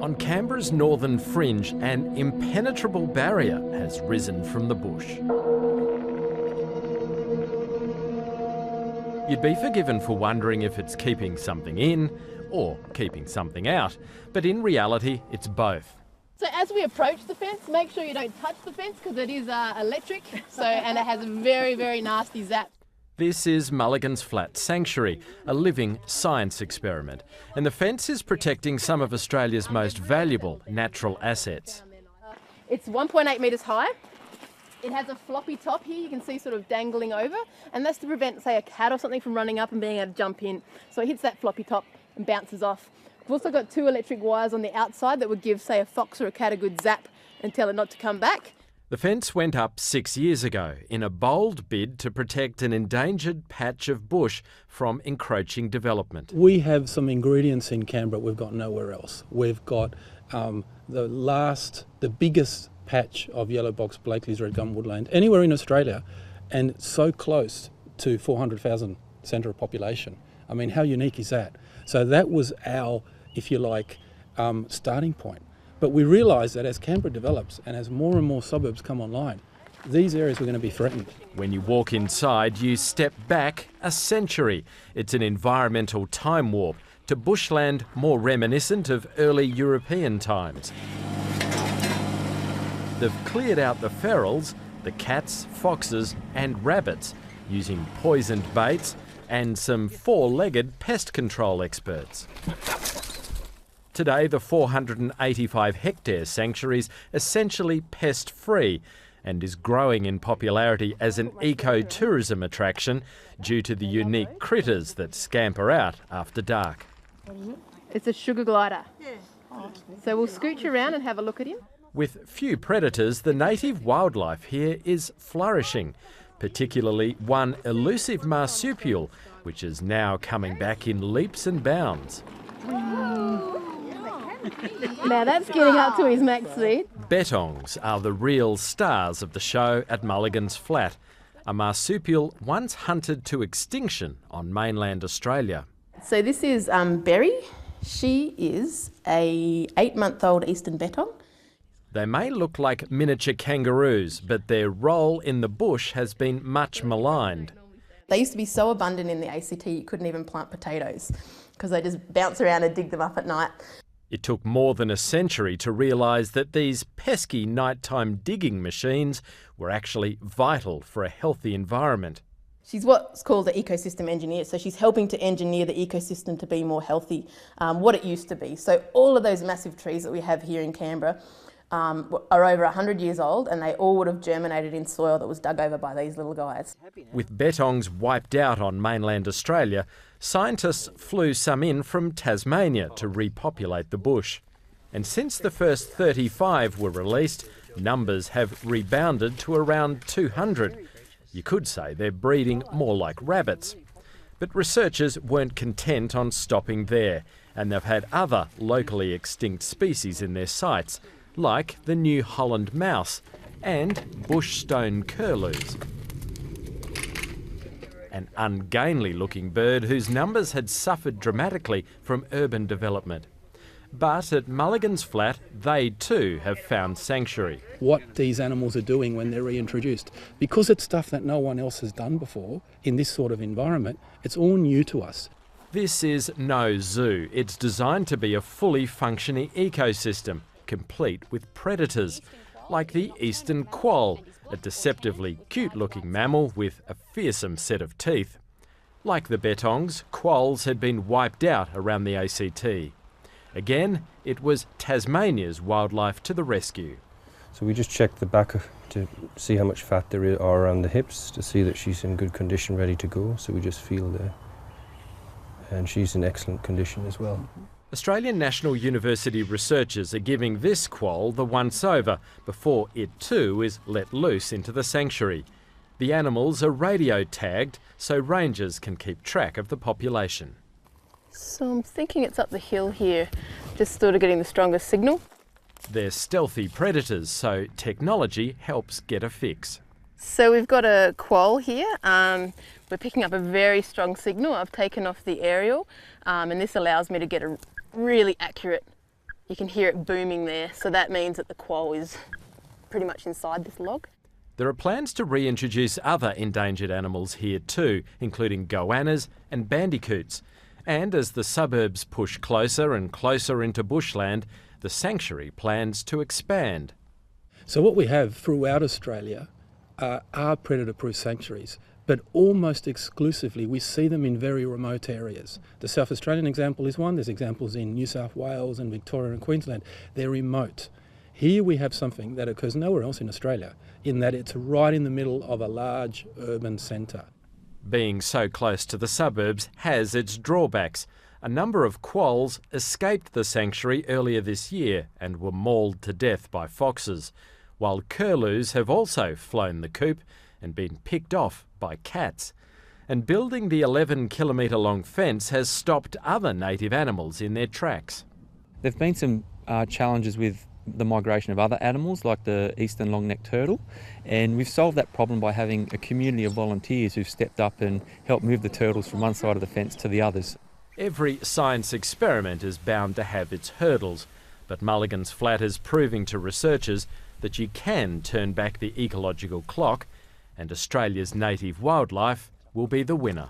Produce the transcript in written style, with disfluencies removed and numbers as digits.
On Canberra's northern fringe, an impenetrable barrier has risen from the bush. You'd be forgiven for wondering if it's keeping something in or keeping something out, but in reality, it's both. So as we approach the fence, make sure you don't touch the fence because it is electric, and it has a very, very nasty zap. This is Mulligans Flat Sanctuary, a living science experiment, and the fence is protecting some of Australia's most valuable natural assets. It's 1.8 metres high. It has a floppy top here, you can see sort of dangling over, and that's to prevent, say, a cat or something from running up and being able to jump in. So it hits that floppy top and bounces off. We've also got 2 electric wires on the outside that would give, say, a fox or a cat a good zap and tell it not to come back. The fence went up 6 years ago in a bold bid to protect an endangered patch of bush from encroaching development. We have some ingredients in Canberra we've got nowhere else. We've got the biggest patch of yellow box Blakely's red gum woodland anywhere in Australia, and so close to 400,000 centre of population. I mean, how unique is that? So that was our, if you like, starting point. But we realise that as Canberra develops and as more and more suburbs come online, these areas are going to be threatened. When you walk inside, you step back a century. It's an environmental time warp to bushland more reminiscent of early European times. They've cleared out the ferals, the cats, foxes and rabbits, using poisoned baits and some 4-legged pest control experts. Today, the 485-hectare sanctuary is essentially pest-free and is growing in popularity as an eco-tourism attraction due to the unique critters that scamper out after dark. It's a sugar glider. So we'll scooch around and have a look at him. With few predators, the native wildlife here is flourishing, particularly one elusive marsupial, which is now coming back in leaps and bounds. Now that's getting up to his max speed. Bettongs are the real stars of the show at Mulligans Flat, a marsupial once hunted to extinction on mainland Australia. So this is Berry. She is a 8-month-old eastern bettong. They may look like miniature kangaroos, but their role in the bush has been much maligned. They used to be so abundant in the ACT you couldn't even plant potatoes because they just bounce around and dig them up at night. It took more than a century to realise that these pesky nighttime digging machines were actually vital for a healthy environment. She's what's called an ecosystem engineer, so she's helping to engineer the ecosystem to be more healthy, what it used to be. So all of those massive trees that we have here in Canberra are over 100 years old, and they all would have germinated in soil that was dug over by these little guys. With bettongs wiped out on mainland Australia, scientists flew some in from Tasmania to repopulate the bush. And since the first 35 were released, numbers have rebounded to around 200. You could say they're breeding more like rabbits. But researchers weren't content on stopping there, and they've had other locally extinct species in their sights, like the New Holland mouse and bush stone curlews. An ungainly looking bird whose numbers had suffered dramatically from urban development. But at Mulligans Flat, they too have found sanctuary. What these animals are doing when they're reintroduced, because it's stuff that no one else has done before in this sort of environment, it's all new to us. This is no zoo. It's designed to be a fully functioning ecosystem, complete with predators, like the eastern quoll, a deceptively cute-looking mammal with a fearsome set of teeth. Like the bettongs, quolls had been wiped out around the ACT. Again, it was Tasmania's wildlife to the rescue. So we just checked the back to see how much fat there are around the hips, to see that she's in good condition, ready to go. So we just feel there. And she's in excellent condition as well. Australian National University researchers are giving this quoll the once-over before it too is let loose into the sanctuary. The animals are radio tagged so rangers can keep track of the population. So I'm thinking it's up the hill here, just sort of getting the strongest signal. They're stealthy predators, so technology helps get a fix. So we've got a quoll here. We're picking up a very strong signal. I've taken off the aerial and this allows me to get a really accurate You can hear it booming there, so that means that the quoll is pretty much inside this log. There are plans to reintroduce other endangered animals here too, including goannas and bandicoots. And as the suburbs push closer and closer into bushland, the sanctuary plans to expand. So what we have throughout Australia are predator-proof sanctuaries, but almost exclusively we see them in very remote areas. The South Australian example is one. There's examples in New South Wales and Victoria and Queensland. They're remote. Here we have something that occurs nowhere else in Australia, in that it's right in the middle of a large urban centre. Being so close to the suburbs has its drawbacks. A number of quolls escaped the sanctuary earlier this year and were mauled to death by foxes, while curlews have also flown the coop and been picked off by cats. And building the 11-kilometre long fence has stopped other native animals in their tracks. There have been some challenges with the migration of other animals like the eastern long-necked turtle, and we've solved that problem by having a community of volunteers who've stepped up and helped move the turtles from one side of the fence to the others. Every science experiment is bound to have its hurdles, but Mulligans Flat is proving to researchers that you can turn back the ecological clock, and Australia's native wildlife will be the winner.